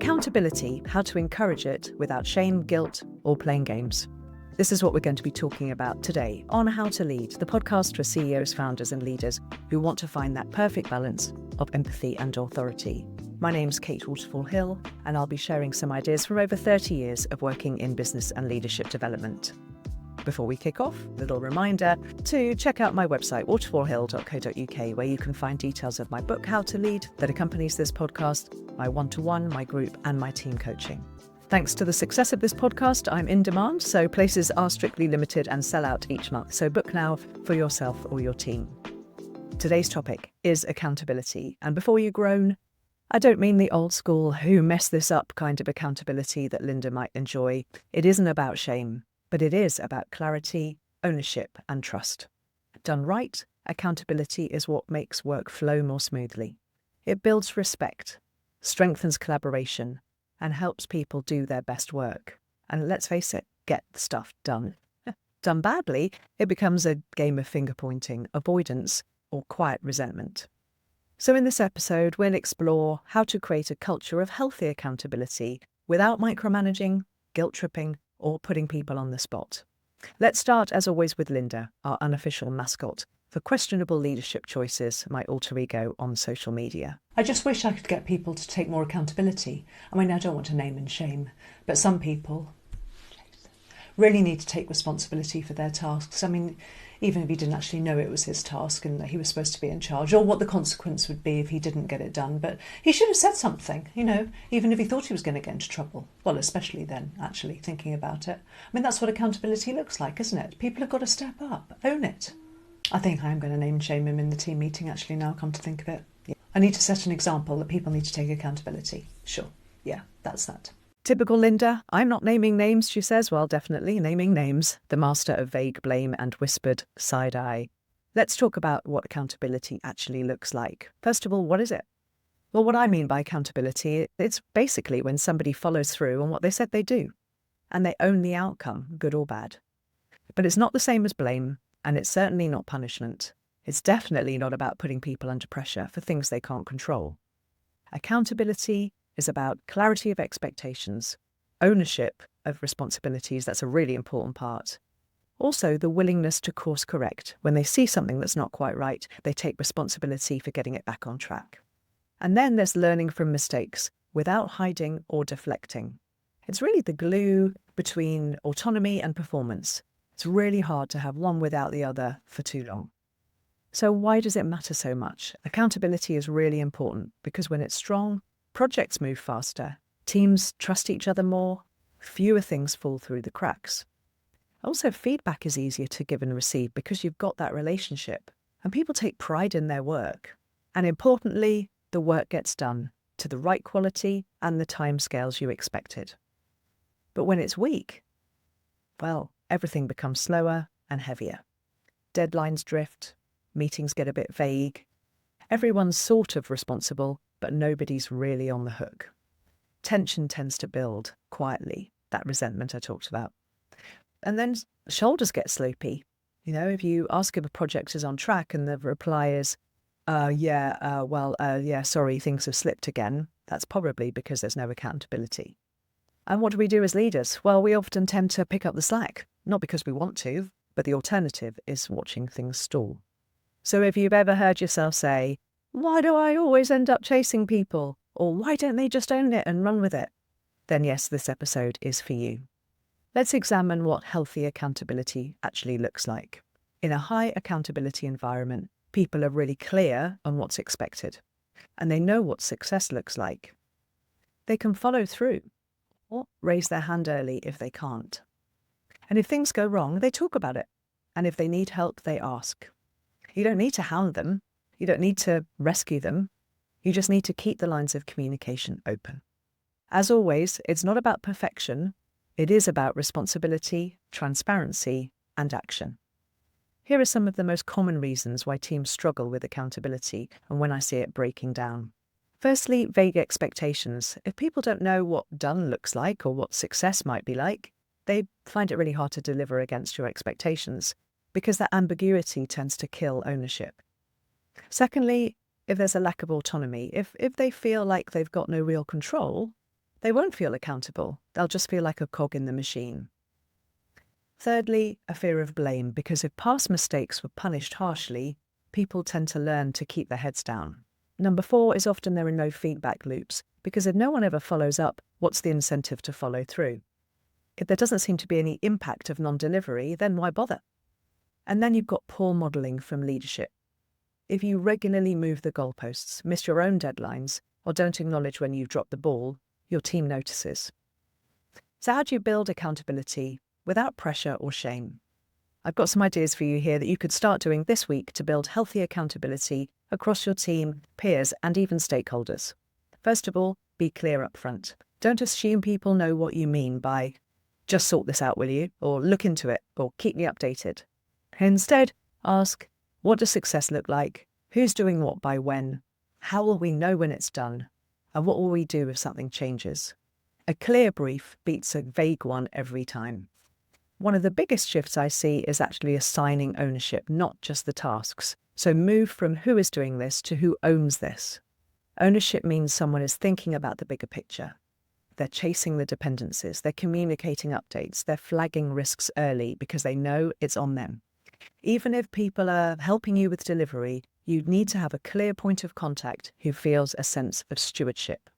Accountability, how to encourage it without shame, guilt, or playing games. This is what we're going to be talking about today on How to Lead, the podcast for CEOs, founders, and leaders who want to find that perfect balance of empathy and authority. My name's Kate Waterfall-Hill, and I'll be sharing some ideas from over 30 years of working in business and leadership development. Before we kick off, a little reminder to check out my website, waterfallhill.co.uk, where you can find details of my book, How to Lead, that accompanies this podcast, my one-to-one, my group, and my team coaching. Thanks to the success of this podcast, I'm in demand, so places are strictly limited and sell out each month. So book now for yourself or your team. Today's topic is accountability. And before you groan, I don't mean the old school who mess this up kind of accountability that Linda might enjoy. It isn't about shame, but it is about clarity, ownership, and trust. Done right, accountability is what makes work flow more smoothly. It builds respect, strengthens collaboration, and helps people do their best work. And let's face it, get stuff done. Done badly, it becomes a game of finger-pointing, avoidance, or quiet resentment. So in this episode, we'll explore how to create a culture of healthy accountability without micromanaging, guilt-tripping, or putting people on the spot. Let's start, as always, with Linda, our unofficial mascot for questionable leadership choices, my alter ego on social media. I just wish I could get people to take more accountability. I mean, I don't want to name and shame, but some people really need to take responsibility for their tasks. I mean, even if he didn't actually know it was his task and that he was supposed to be in charge, or what the consequence would be if he didn't get it done. But he should have said something, even if he thought he was going to get into trouble. Well, especially then, actually, thinking about it. I mean, that's what accountability looks like, isn't it? People have got to step up, own it. I think I am going to name and shame him in the team meeting, actually, now come to think of it. Yeah. I need to set an example that people need to take accountability. Sure. Yeah, that's that. Typical Linda, I'm not naming names, she says. Well, definitely naming names, the master of vague blame and whispered side eye. Let's talk about what accountability actually looks like. First of all, what is it? Well, what I mean by accountability, it's basically when somebody follows through on what they said they do, and they own the outcome, good or bad. But it's not the same as blame, and it's certainly not punishment. It's definitely not about putting people under pressure for things they can't control. Accountability is about clarity of expectations, ownership of responsibilities, that's a really important part. Also, the willingness to course correct. When they see something that's not quite right, they take responsibility for getting it back on track. And then there's learning from mistakes without hiding or deflecting. It's really the glue between autonomy and performance. It's really hard to have one without the other for too long. So why does it matter so much? Accountability is really important because when it's strong, projects move faster, teams trust each other more, fewer things fall through the cracks. Also, feedback is easier to give and receive because you've got that relationship, and people take pride in their work. And importantly, the work gets done to the right quality and the timescales you expected. But when it's weak, well, everything becomes slower and heavier. Deadlines drift, meetings get a bit vague. Everyone's sort of responsible, but nobody's really on the hook. Tension tends to build quietly, that resentment I talked about. And then shoulders get sloopy. If you ask if a project is on track and the reply is, sorry, things have slipped again, that's probably because there's no accountability. And what do we do as leaders? Well, we often tend to pick up the slack, not because we want to, but the alternative is watching things stall. So if you've ever heard yourself say, why do I always end up chasing people? Or why don't they just own it and run with it? Then yes, this episode is for you. Let's examine what healthy accountability actually looks like. In a high accountability environment, people are really clear on what's expected, and they know what success looks like. They can follow through, or raise their hand early if they can't. And if things go wrong, they talk about it. And if they need help, they ask. You don't need to hound them. You don't need to rescue them. You just need to keep the lines of communication open. As always, it's not about perfection. It is about responsibility, transparency, and action. Here are some of the most common reasons why teams struggle with accountability and when I see it breaking down. Firstly, vague expectations. If people don't know what done looks like or what success might be like, they find it really hard to deliver against your expectations because that ambiguity tends to kill ownership. Secondly, if there's a lack of autonomy, if they feel like they've got no real control, They won't feel accountable. They'll just feel like a cog in the machine. Thirdly, a fear of blame, because if past mistakes were punished harshly, people tend to learn to keep their heads down. Number 4 is often there are no feedback loops, because if no one ever follows up, what's the incentive to follow through? If there doesn't seem to be any impact of non-delivery, then why bother? And then you've got poor modelling from leadership. If you regularly move the goalposts, miss your own deadlines, or don't acknowledge when you've dropped the ball, your team notices. So how do you build accountability without pressure or shame? I've got some ideas for you here that you could start doing this week to build healthy accountability across your team, peers, and even stakeholders. First of all, be clear up front. Don't assume people know what you mean by, just sort this out, will you? Or look into it, or keep me updated. Instead, ask, what does success look like? Who's doing what by when? How will we know when it's done? And what will we do if something changes? A clear brief beats a vague one every time. One of the biggest shifts I see is actually assigning ownership, not just the tasks. So move from who is doing this to who owns this. Ownership means someone is thinking about the bigger picture. They're chasing the dependencies, they're communicating updates, they're flagging risks early because they know it's on them. Even if people are helping you with delivery, you need to have a clear point of contact who feels a sense of stewardship.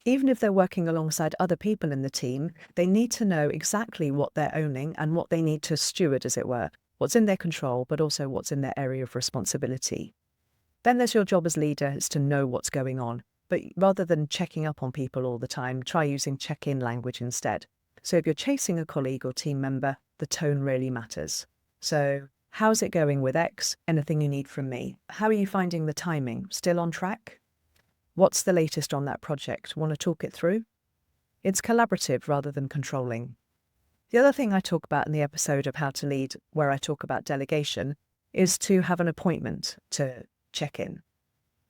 Even if they're working alongside other people in the team, they need to know exactly what they're owning and what they need to steward, as it were, what's in their control, but also what's in their area of responsibility. Then there's your job as leader, is to know what's going on. But rather than checking up on people all the time, try using check-in language instead. So if you're chasing a colleague or team member, the tone really matters. So, how's it going with X? Anything you need from me? How are you finding the timing? Still on track? What's the latest on that project? Want to talk it through? It's collaborative rather than controlling. The other thing I talk about in the episode of How to Lead, where I talk about delegation, is to have an appointment to check in.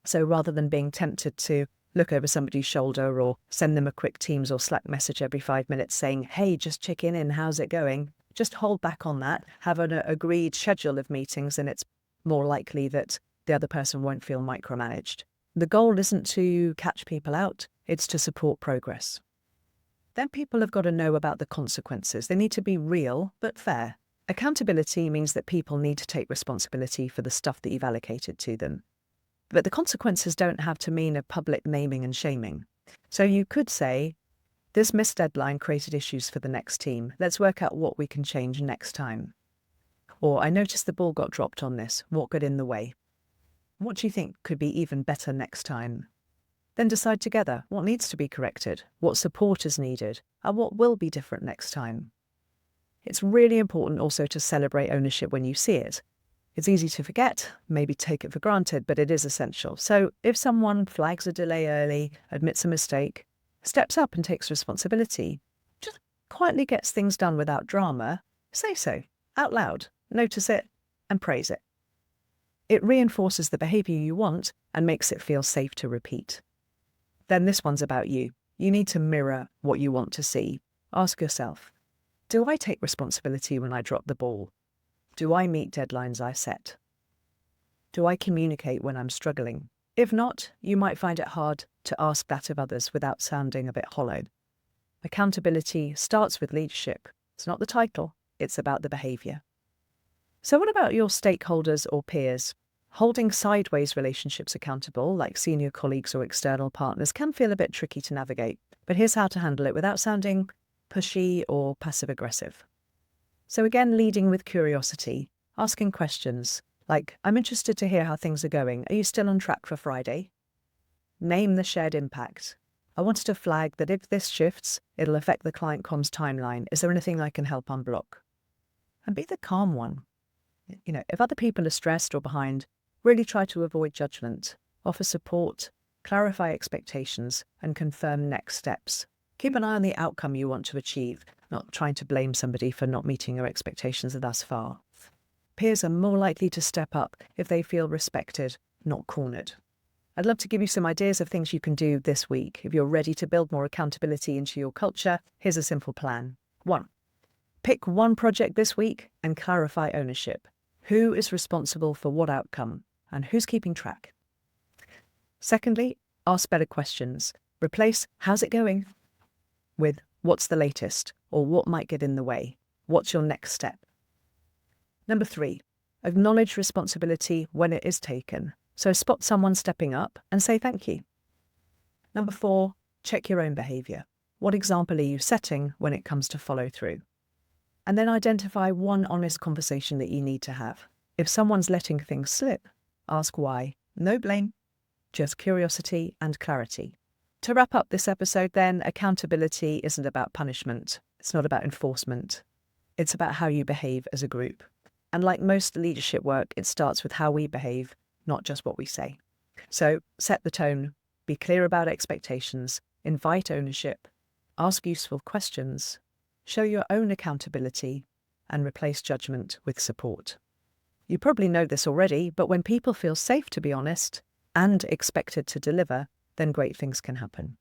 So rather than being tempted to look over somebody's shoulder or send them a quick Teams or Slack message every 5 minutes saying, hey, just check in, how's it going? Just hold back on that, have an agreed schedule of meetings, and it's more likely that the other person won't feel micromanaged. The goal isn't to catch people out, it's to support progress. Then people have got to know about the consequences. They need to be real, but fair. Accountability means that people need to take responsibility for the stuff that you've allocated to them. But the consequences don't have to mean a public naming and shaming. So you could say, this missed deadline created issues for the next team. Let's work out what we can change next time. Or I noticed the ball got dropped on this. What got in the way? What do you think could be even better next time? Then decide together what needs to be corrected, what support is needed, and what will be different next time. It's really important also to celebrate ownership when you see it. It's easy to forget, maybe take it for granted, but it is essential. So if someone flags a delay early, admits a mistake, steps up and takes responsibility, just quietly gets things done without drama, say so, out loud, notice it, and praise it. It reinforces the behaviour you want and makes it feel safe to repeat. Then this one's about you. You need to mirror what you want to see. Ask yourself, do I take responsibility when I drop the ball? Do I meet deadlines I set? Do I communicate when I'm struggling? If not, you might find it hard to ask that of others without sounding a bit hollow. Accountability starts with leadership. It's not the title, it's about the behaviour. So what about your stakeholders or peers? Holding sideways relationships accountable, like senior colleagues or external partners, can feel a bit tricky to navigate. But here's how to handle it without sounding pushy or passive-aggressive. So again, leading with curiosity, asking questions like, I'm interested to hear how things are going. Are you still on track for Friday? Name the shared impact. I wanted to flag that if this shifts, it'll affect the client comms timeline. Is there anything I can help unblock? And be the calm one. If other people are stressed or behind, really try to avoid judgment, offer support, clarify expectations, and confirm next steps. Keep an eye on the outcome you want to achieve, not trying to blame somebody for not meeting your expectations thus far. Peers are more likely to step up if they feel respected, not cornered. I'd love to give you some ideas of things you can do this week. If you're ready to build more accountability into your culture, here's a simple plan. 1. Pick one project this week and clarify ownership. Who is responsible for what outcome, and who's keeping track? Secondly, ask better questions. Replace, how's it going? with what's the latest or what might get in the way. What's your next step? Number 3, acknowledge responsibility when it is taken. So spot someone stepping up and say thank you. Number 4, check your own behaviour. What example are you setting when it comes to follow through? And then identify one honest conversation that you need to have. If someone's letting things slip, ask why. No blame, just curiosity and clarity. To wrap up this episode then, accountability isn't about punishment. It's not about enforcement. It's about how you behave as a group. And like most leadership work, it starts with how we behave, not just what we say. So set the tone, be clear about expectations, invite ownership, ask useful questions, show your own accountability, and replace judgment with support. You probably know this already, but when people feel safe to be honest and expected to deliver, then great things can happen.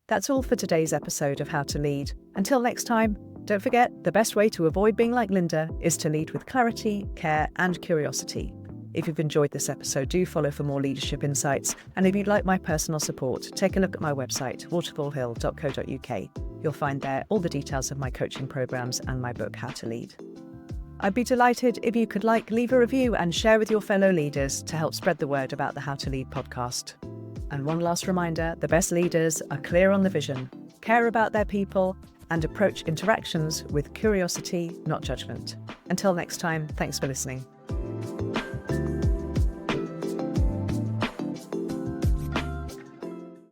That's all for today's episode of How to Lead. Until next time, don't forget, the best way to avoid being like Linda is to lead with clarity, care, and curiosity. If you've enjoyed this episode, do follow for more leadership insights. And if you'd like my personal support, take a look at my website, waterfallhill.co.uk. You'll find there all the details of my coaching programs and my book, How to Lead. I'd be delighted if you could leave a review and share with your fellow leaders to help spread the word about the How to Lead podcast. And one last reminder, the best leaders are clear on the vision, care about their people, and approach interactions with curiosity, not judgment. Until next time, thanks for listening.